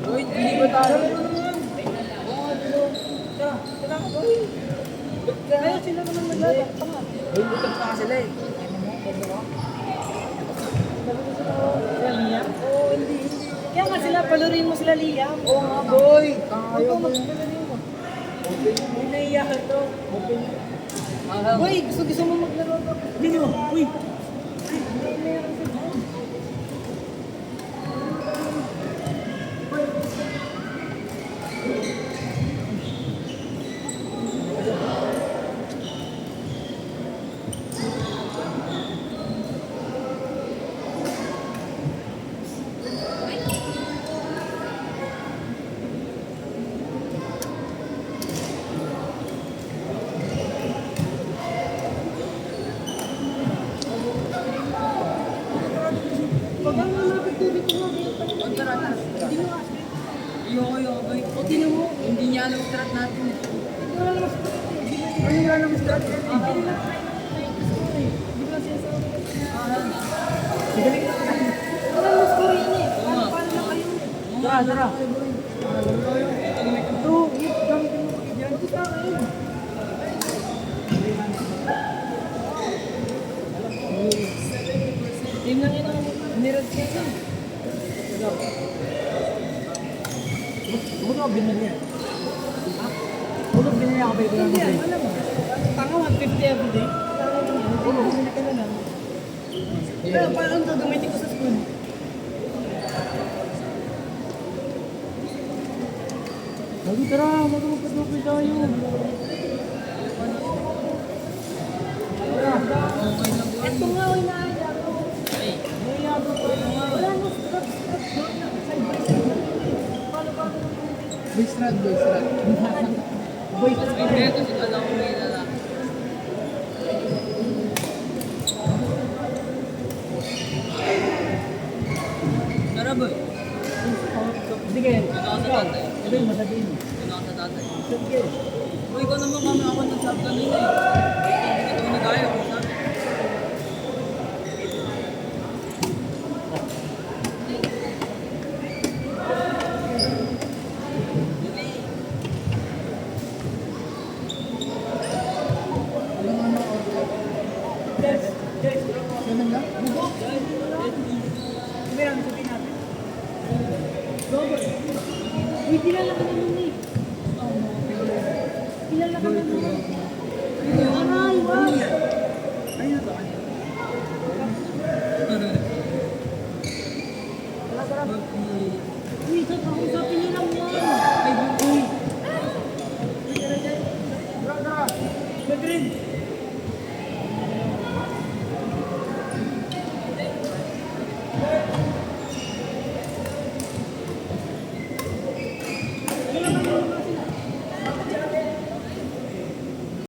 Uy, hindi ba tayo? Kaya sila naman naglalak. Uy, butab pa sila eh. Oo, hindi. Kaya nga sila, palurin mo sila, Liam. Oo nga, boy. Tayo Ikaw ba? magpalurin mo. Hindi naiyakan to. Boy, gusto mo maglaro ka. Hindi mo. Uy. Pag ang malapit tubig ko, Ayoko, boy. o tinan mo. Hindi niya alam ang strat natin. Wala naman sa Ano nga naman strat natin? Di ba siya sa... Sige. Wala naman score yun eh. Oo nga. Paano na kayo? Tara, tara. Ito, hit, gamitin mo kayo dyan. Ito sa akin. Team lang yun ang nirad siya sa. Ano ka binili? Ano binili ako ba ito? Hindi yan, alam mo. Tanga 150 everyday. Tanga lang yan. Hindi ka na lang. Pero paano ito gamitin ko sa school? Lagi tara, magpapatuloy tayo. Ito nga, oy, naaya ko. Wala na stop. Boy strat, boy strat. Boy strat. Hindi, kasi alam ko may lalaki. Tara, boy. Sige. Ano ako sa tatay? Ito yung masabihin. Ano ako sa tatay? Sige. Boy, ikaw naman kami ako nag-sub kanina eh. Hindi ko nag-ayaw. Sabi. Ganun lang? Meron, sabihin natin. Robert. Uy, kilala ka naman eh. Kilala ka naman. Aray, wow. Ayun ba? Uy, ito, kausapin